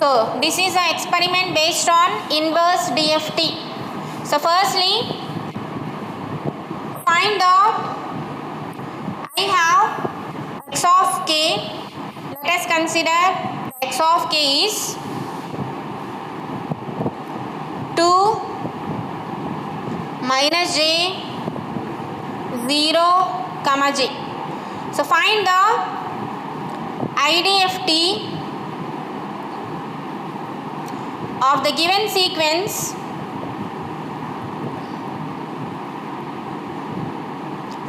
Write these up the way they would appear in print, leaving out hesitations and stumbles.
So this is an experiment based on inverse DFT. So firstly, find out, I have x of k. Let us consider x of k is 2 minus j 0 comma j. So find the IDFT of the given sequence.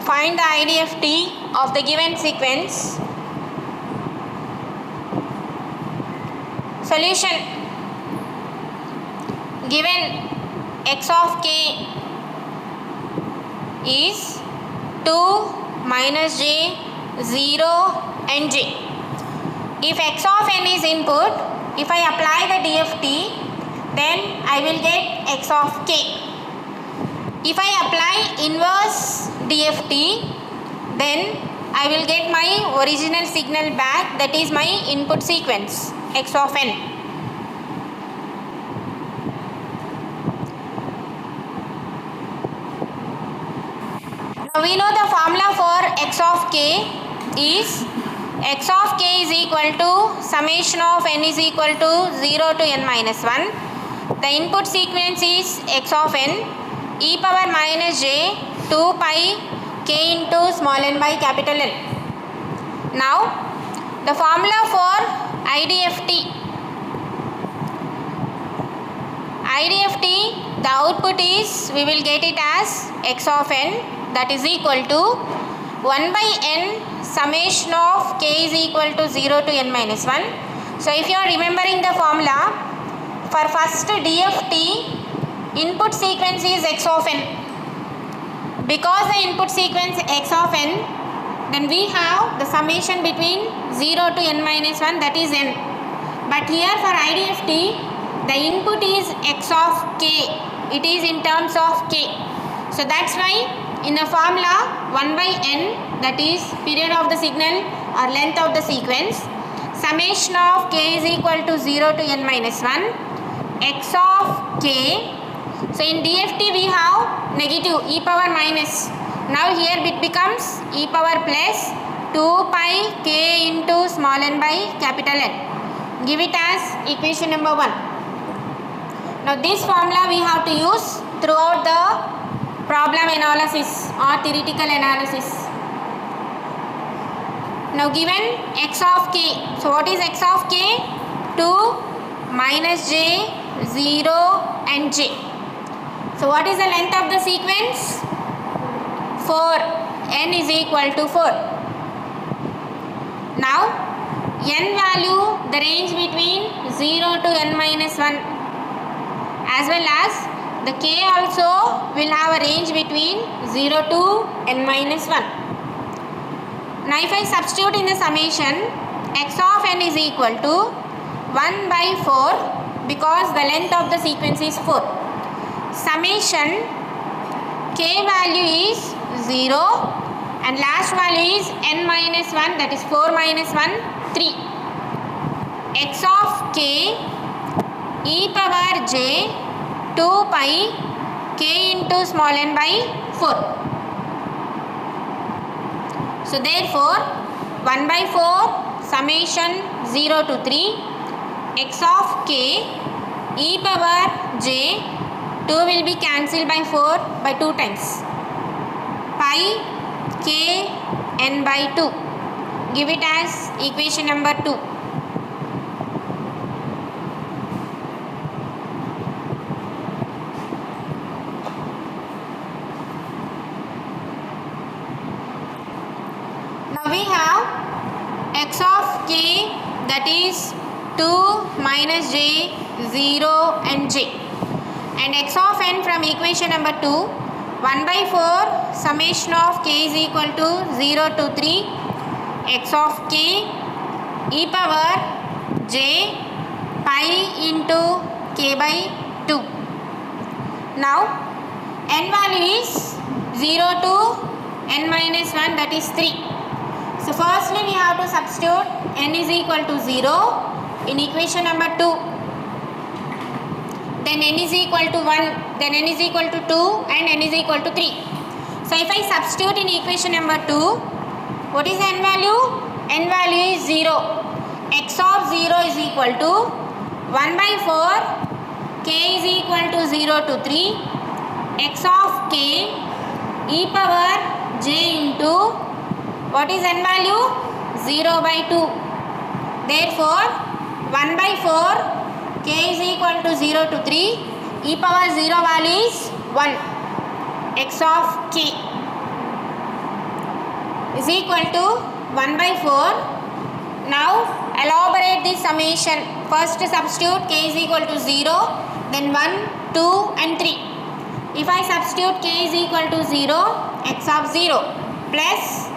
Find the IDFT of the given sequence. Solution. Given x of k is 2 minus j 0 and j. If x of n is input, if I apply the DFT, then I will get x of k. If I apply inverse DFT, then I will get my original signal back, that is my input sequence x of n. Now we know the formula for x of k is x of k is equal to summation of n is equal to 0 to n minus 1. The input sequence is x of n e power minus j 2 pi k into small n by capital N. Now the formula for IDFT, the output is, we will get it as x of n, that is equal to 1 by n summation of k is equal to 0 to n minus 1. So if you are remembering the formula, for first DFT, input sequence is x of n. Because the input sequence x of n, then we have the summation between 0 to n minus 1, that is n. But here for IDFT, the input is x of k. It is in terms of k. So that's why in the formula 1 by n, that is period of the signal or length of the sequence, summation of k is equal to 0 to n minus 1, x of k. So in DFT we have negative e power minus. Now here it becomes e power plus 2 pi k into small n by capital N. Give it as equation number 1. Now this formula we have to use throughout the problem analysis or theoretical analysis. Now given x of k. So what is x of k? 2 minus j 0 and j. So what is the length of the sequence? 4. N is equal to 4. Now n value, the range between 0 to n minus 1, as well as the k also will have a range between 0 to n minus 1. Now if I substitute in the summation, x of n is equal to 1 by 4, because the length of the sequence is 4. Summation k value is 0 and last value is n minus 1, that is 4 minus 1, 3. X of k e power j 2 pi k into small n by 4. So therefore 1 by 4 summation 0 to 3, x of k e power j 2 will be cancelled by 4 by 2 times, pi k n by 2. Give it as equation number 2. Now we have x of k, that is 2 minus j 0 and j. And x of n from equation number 2, 1 by 4 summation of k is equal to 0 to 3, x of k e power j pi into k by 2. Now n value is 0 to n minus 1, that is 3. So firstly we have to substitute n is equal to 0 in equation number 2, then n is equal to 1, then n is equal to 2 and n is equal to 3. So if I substitute in equation number 2, what is the n value? N value is 0. X of 0 is equal to 1 by 4, k is equal to 0 to 3, x of k e power j into what is n value? 0 by 2. Therefore 1 by 4, k is equal to 0 to 3, e power 0 value is 1, x of k is equal to 1 by 4. Now elaborate this summation. First substitute k is equal to 0, then 1, 2 and 3. If I substitute k is equal to 0, x of 0 plus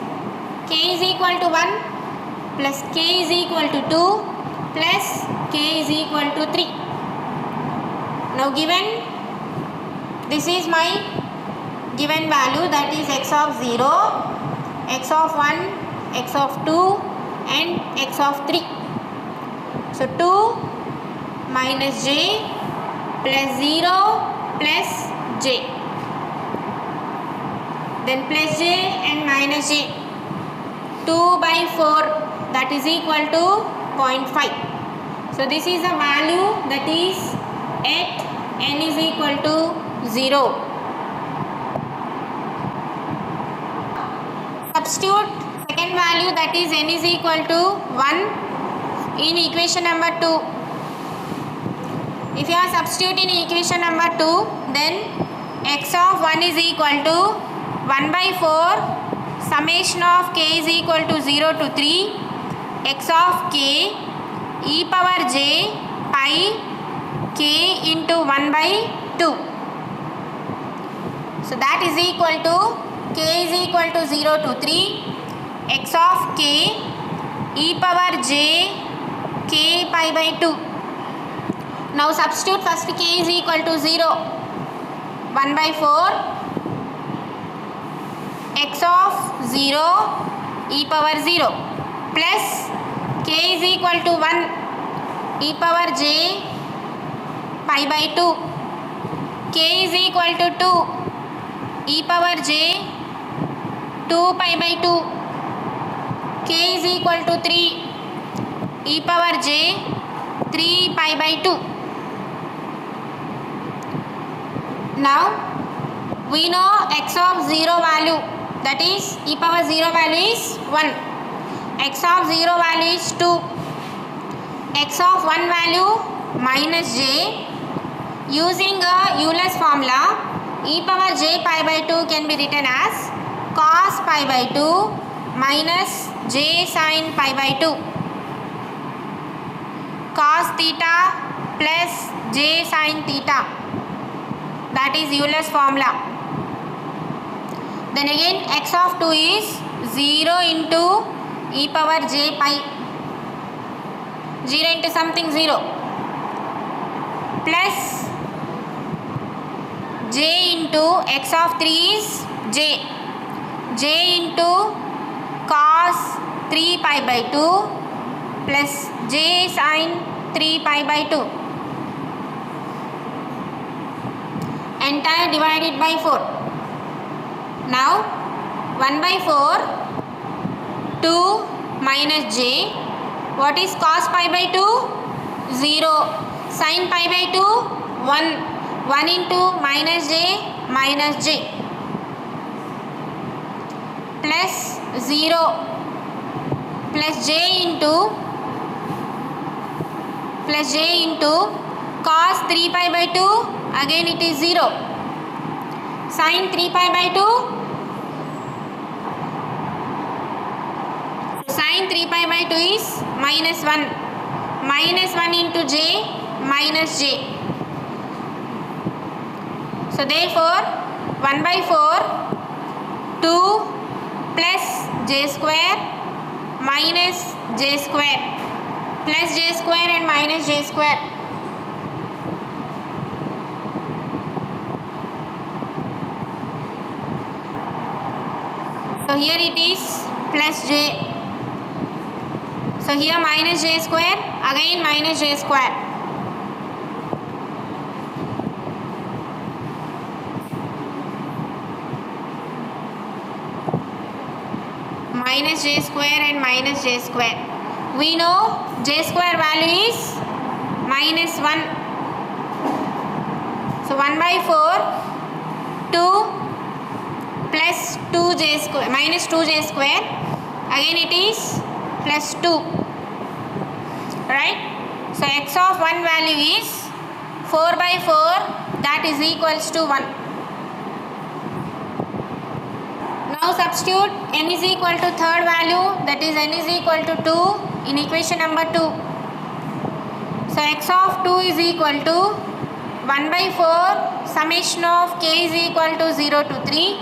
k is equal to 1 plus k is equal to 2 plus k is equal to 3. Now given, this is my given value, that is x of 0, x of 1, x of 2 and x of 3. So 2 minus j plus 0 plus j, then plus j and minus j, 2 by 4, that is equal to 0.5. So this is the value that is at n is equal to 0. Substitute second value, that is n is equal to 1 in equation number 2. If you are substituting in equation number 2, then x of 1 is equal to 1 by 4 summation of k is equal to 0 to 3, x of k e power j pi k into 1 by 2. So that is equal to k is equal to 0 to 3, x of k e power j k pi by 2. Now substitute first k is equal to 0, 1 by 4, x of 0 e power 0 plus k is equal to 1 e power j pi by 2, k is equal to 2 e power j 2 pi by 2, k is equal to 3 e power j 3 pi by 2. Now we know x of 0 value, that is e power 0 value is 1, x of 0 value is 2, x of 1 value minus j. Using a Euler's formula, e power j pi by 2 can be written as cos pi by 2 minus j sin pi by 2, cos theta plus j sin theta, that is Euler's formula. Then again x of 2 is 0 into e power j pi, 0 into something 0, plus j into x of 3 is j into cos 3 pi by 2 plus j sin 3 pi by 2, entire divided by 4. Now 1 by 4, 2 minus j, what is cos pi by 2? 0, sin pi by 2? 1 into minus j plus 0 plus j into cos 3 pi by 2, again it is 0, sin 3 pi by 2, sin 3 pi by 2 is minus 1 into j minus j. So therefore 1 by 4, 2 plus j square minus j square plus j square and minus j square. So here it is plus j. So here minus j square, again minus j square. Minus j square and minus j square. We know j square value is minus 1. So 1 by 4, 2 plus 2j square, minus 2j square. Again it is plus 2. Right? So x of 1 value is 4 by 4, that is equals to 1. Now substitute n is equal to third value, that is n is equal to 2 in equation number 2. So x of 2 is equal to 1 by 4 summation of k is equal to 0 to 3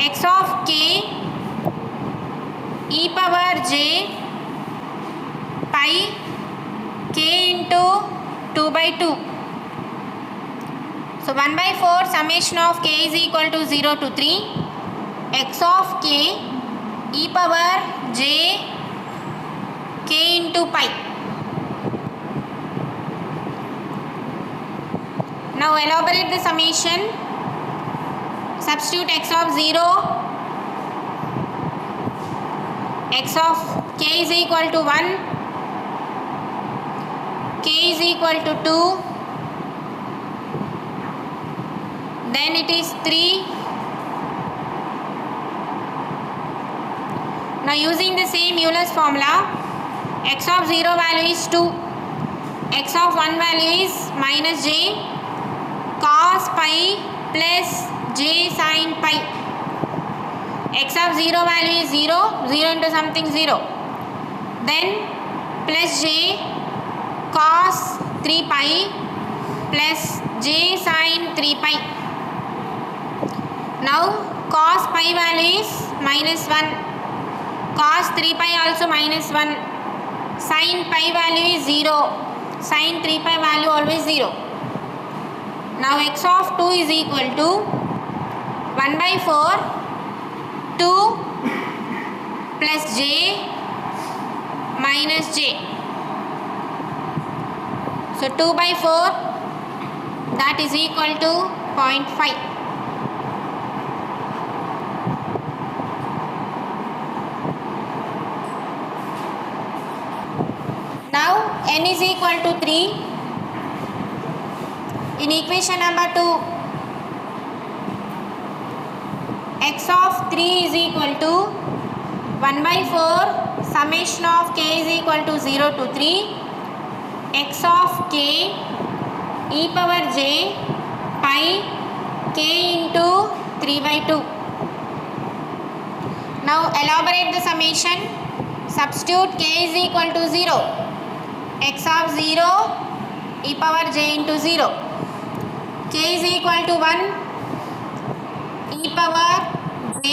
x of k e power j pi k into 2 by 2. So 1 by 4 summation of k is equal to 0 to 3 x of k e power j k into pi. Now elaborate the summation. Substitute x of 0, x of k is equal to 1, k is equal to 2, then it is 3. Now using the same Euler's formula, x of 0 value is 2, x of 1 value is minus j cos pi plus j sin pi. X of 0 value is 0, 0 into something 0. Then plus j cos 3 pi plus j sin 3 pi. Now cos pi value is minus 1, cos 3 pi also minus 1, sin pi value is 0, sin 3 pi value always 0. Now x of 2 is equal to 1 by 4, 2 plus j minus j. So 2 by 4, that is equal to 0.5. Now n is equal to 3. In equation number 2, x of 3 is equal to 1 by 4 summation of k is equal to 0 to 3 x of k e power j pi k into 3 by 2. Now elaborate the summation. Substitute k is equal to 0, x of 0 e power j into 0, k is equal to 1 e power j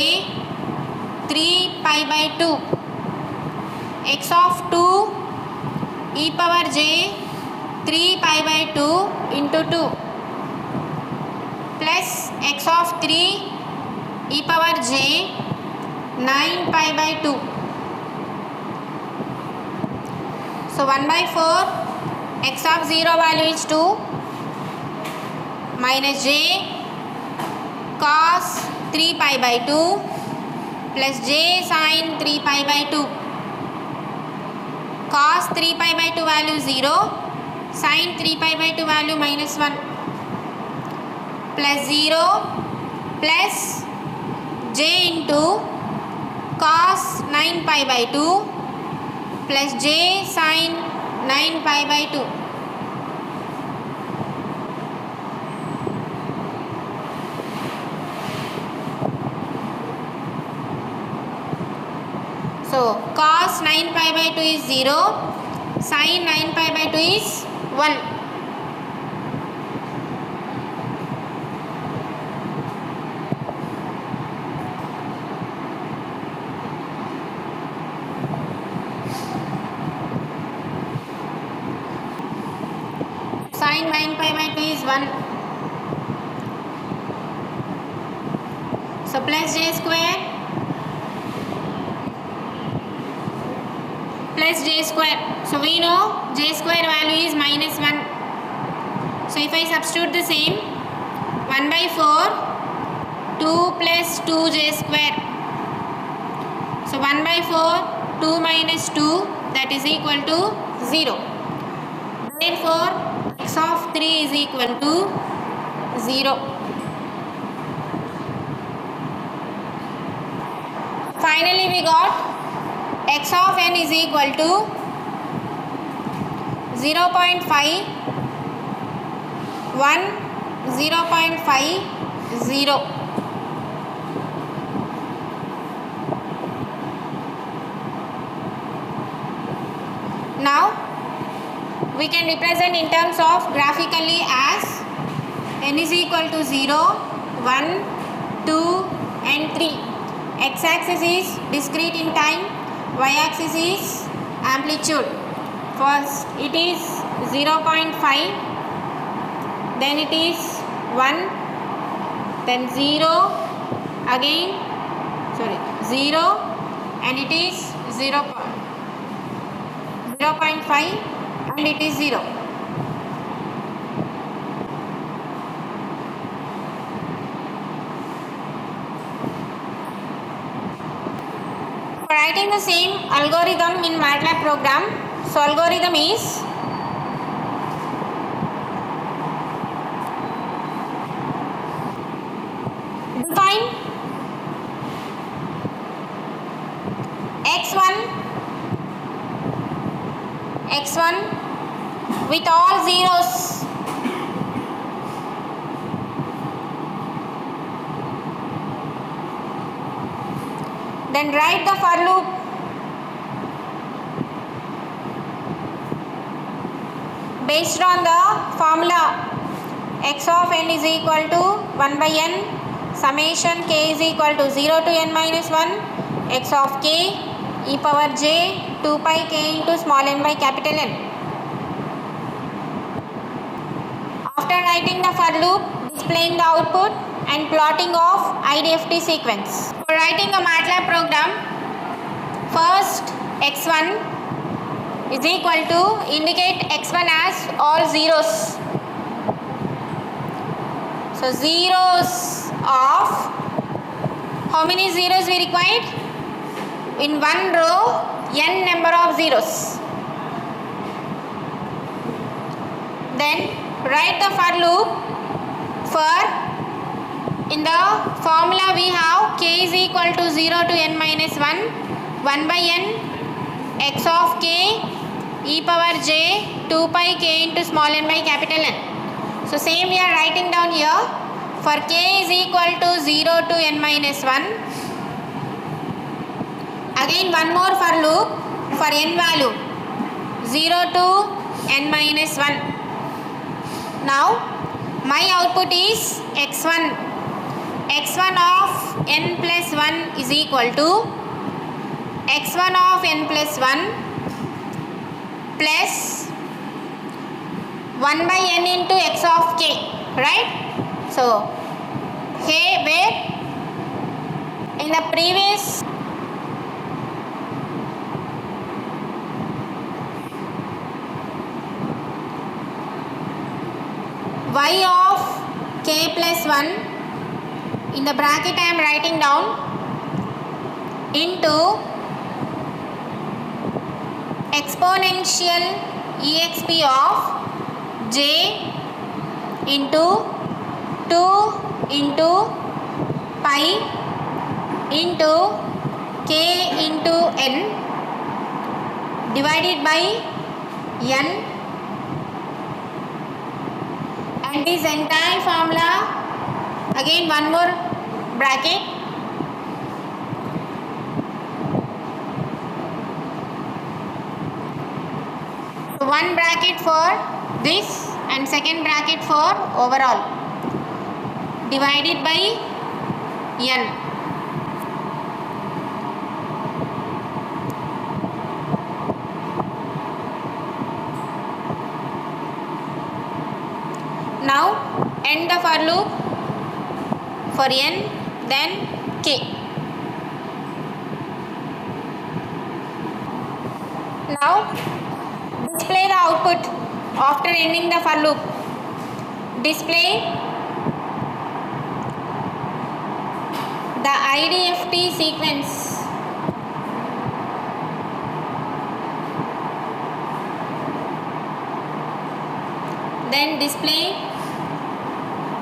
3 pi by 2, x of 2 e power j 3 pi by 2 into 2 plus x of 3 e power j 9 pi by 2. So 1 by 4, x of 0 value is 2 minus j cos 3 pi by 2 plus j sin 3 pi by 2. Cos 3 pi by 2 value 0, sin 3 pi by 2 value minus 1 plus 0 plus j into cos 9 pi by 2 plus j sin 9 pi by 2. So cos 9 pi by 2 is 0, sin 9 pi by 2 is 1. Sin 9 pi by 2 is 1. So plus j square plus plus j square. So we know j square value is minus 1. So if I substitute the same, 1 by 4, 2 plus 2j square. So 1 by 4, 2 minus 2, that is equal to 0. Therefore, x of 3 is equal to 0. Finally, we got x of n is equal to 0.5, 1, 0.5, 0. Now, we can represent in terms of graphically as n is equal to 0, 1, 2 and 3. X-axis is discrete in time, y-axis is amplitude. First it is 0.5, then it is 1, then 0, again 0 and it is 0.5 and it is 0. For writing the same algorithm in MATLAB program, so algorithm is define x1 with all zeros. Then write the for loop. Based on the formula x of n is equal to 1 by n summation k is equal to 0 to n minus 1 x of k e power j 2 pi k into small n by capital N. After writing the for loop, displaying the output and plotting of IDFT sequence. For writing a MATLAB program, first x1 is equal to indicate x1 as all zeros. So zeros of how many zeros we required? In one row, n number of zeros. Then write the for loop for in the formula we have k is equal to 0 to n minus 1, 1 by n x of k e power j 2 pi k into small n by capital N. So same we are writing down here. For k is equal to 0 to n minus 1. Again one more for loop for n value 0 to n minus 1. Now my output is x1. x1 of n plus 1 is equal to x1 of n plus 1 plus 1 by n into x of k, right? So here where in the previous y of k plus 1 in the bracket I am writing down into exponential exp of j into 2 into pi into k into n divided by n, and this entire formula again one more bracket so one bracket for this and second bracket for overall divided by n. Now end the for loop for n, then k. Now display the output after ending the for loop. Display the IDFT sequence. Then display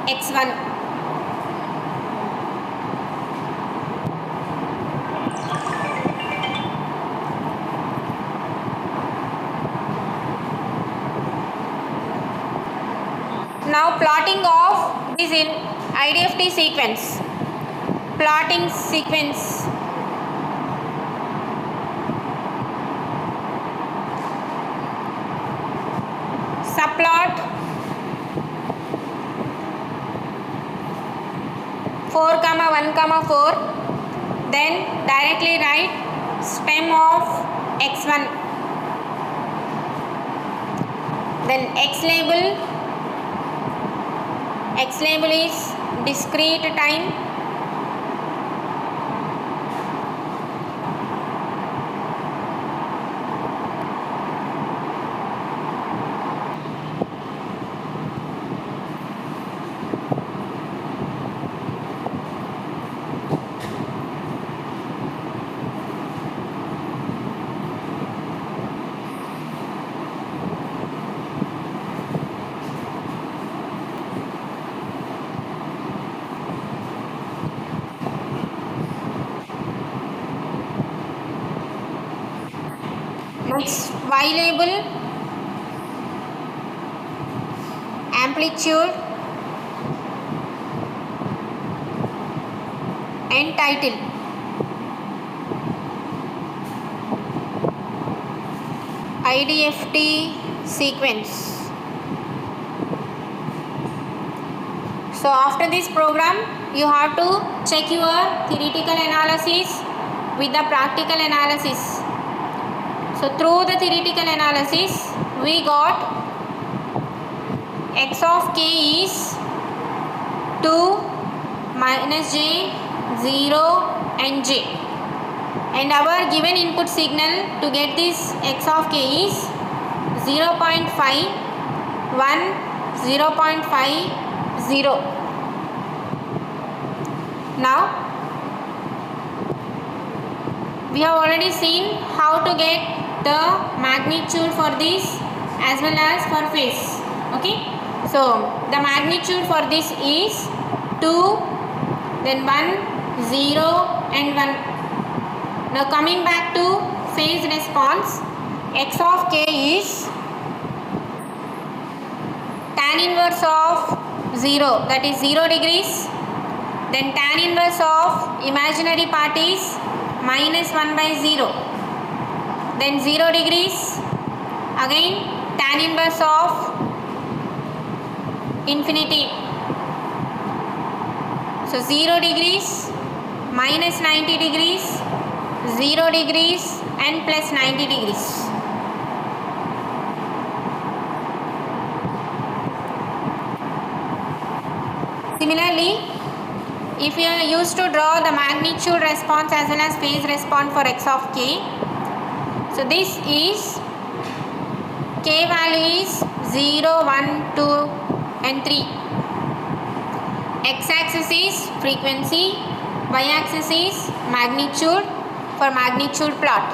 x1. Now plotting of this in IDFT sequence. Plotting sequence. Subplot 4, 1, 4. Then directly write stem of x1. Then x label is discrete time. Next, y label, amplitude and title. IDFT sequence. So after this program you have to check your theoretical analysis with the practical analysis. So through the theoretical analysis we got x of k is 2, -j, 0 and j, and our given input signal to get this x of k is 0.5, 1, 0.5, 0. Now we have already seen how to get the magnitude for this as well as for phase. Okay, so the magnitude for this is 2, then 1, 0 and 1. Now coming back to phase response, x of k is tan inverse of 0, that is 0 degrees. Then tan inverse of imaginary part is -1/0. Then 0 degrees. Again tan inverse of infinity. So 0 degrees, -90 degrees, 0 degrees and plus 90 degrees. Similarly, if you are used to draw the magnitude response as well as phase response for x of k, so this is k value is 0, 1, 2 and 3. X axis is frequency, y axis is magnitude for magnitude plot.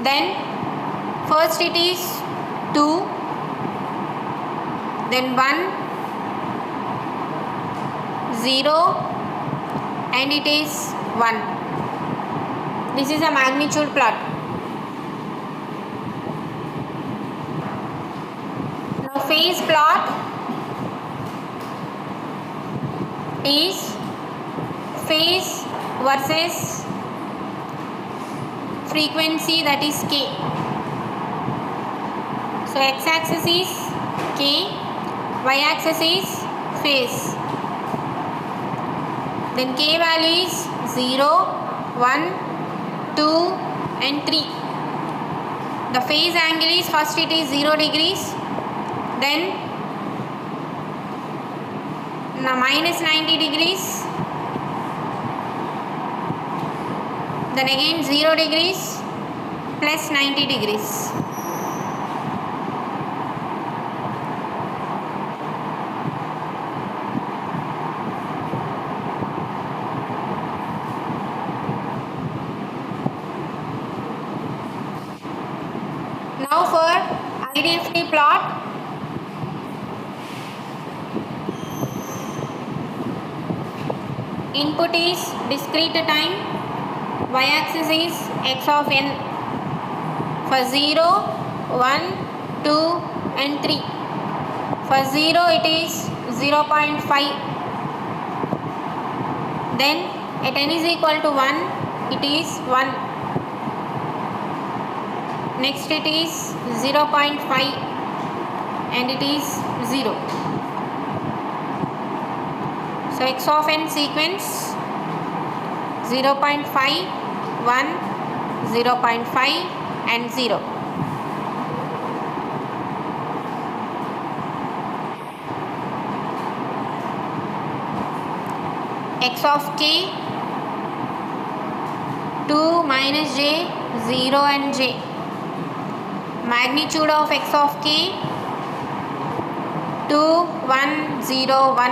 Then first it is 2, then 1, 0 and it is 1. This is a magnitude plot. Now phase plot is phase versus frequency, that is k. So x axis is k, y axis is phase. Then k value is 0, 1, 2 and 3. The phase angle is first it is 0 degrees, then -90 degrees, Then again 0 degrees plus 90 degrees. Now for IDFT plot, input is discrete time, y-axis is x of n for 0, 1, 2 and 3. For 0 it is 0.5. Then at n is equal to 1 it is 1. Next it is 0.5 and it is 0. So x of n sequence 0.5, 1, 0.5 and 0. X of k 2 minus j 0 and j. Magnitude of x of k 2, 1, 0, 1.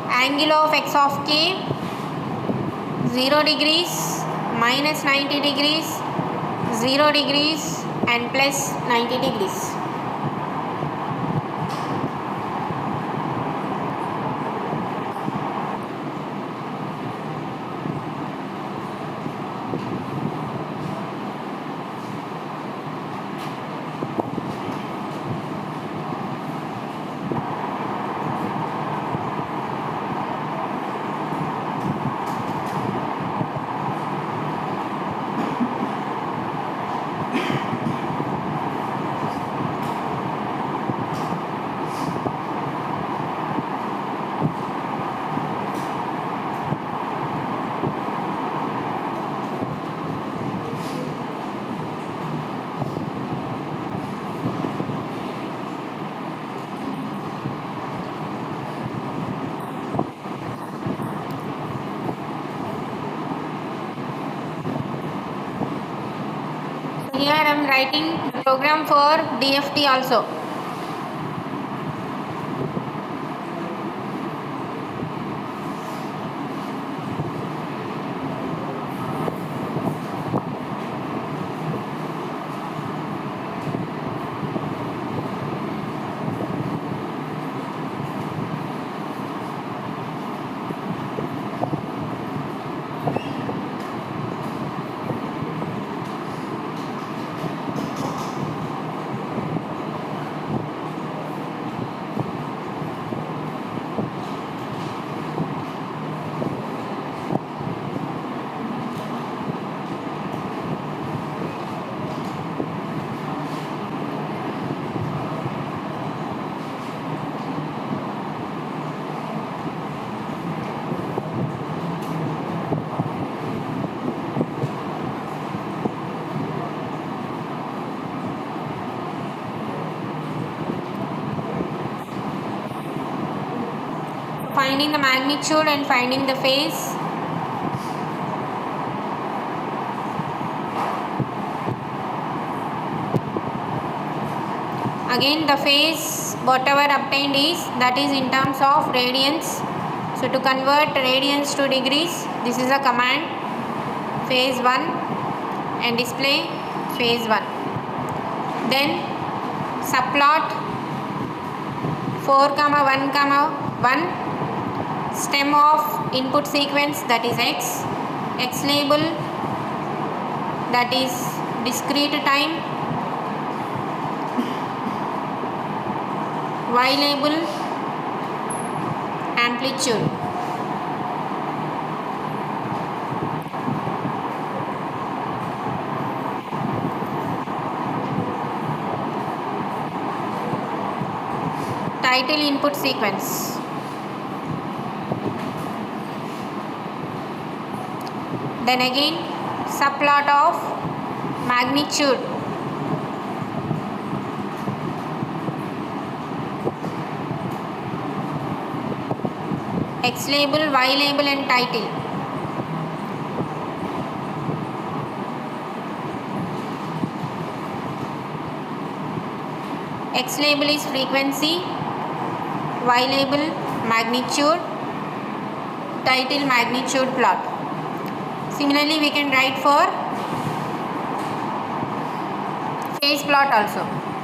Angle of x of k 0 degrees, minus 90 degrees, 0 degrees and plus 90 degrees. Here I am writing the program for DFT also. Finding the magnitude and finding the phase. Again the phase whatever obtained is that is in terms of radians. So to convert radians to degrees, this is a command phase 1 and display phase 1. Then subplot 4, 1, 1 stem of input sequence that is x, x label that is discrete time, y label amplitude. Title input sequence. Then again subplot of magnitude, x label, y label and title. X label is frequency, Y label magnitude, title magnitude plot. Similarly, we can write for phase plot also.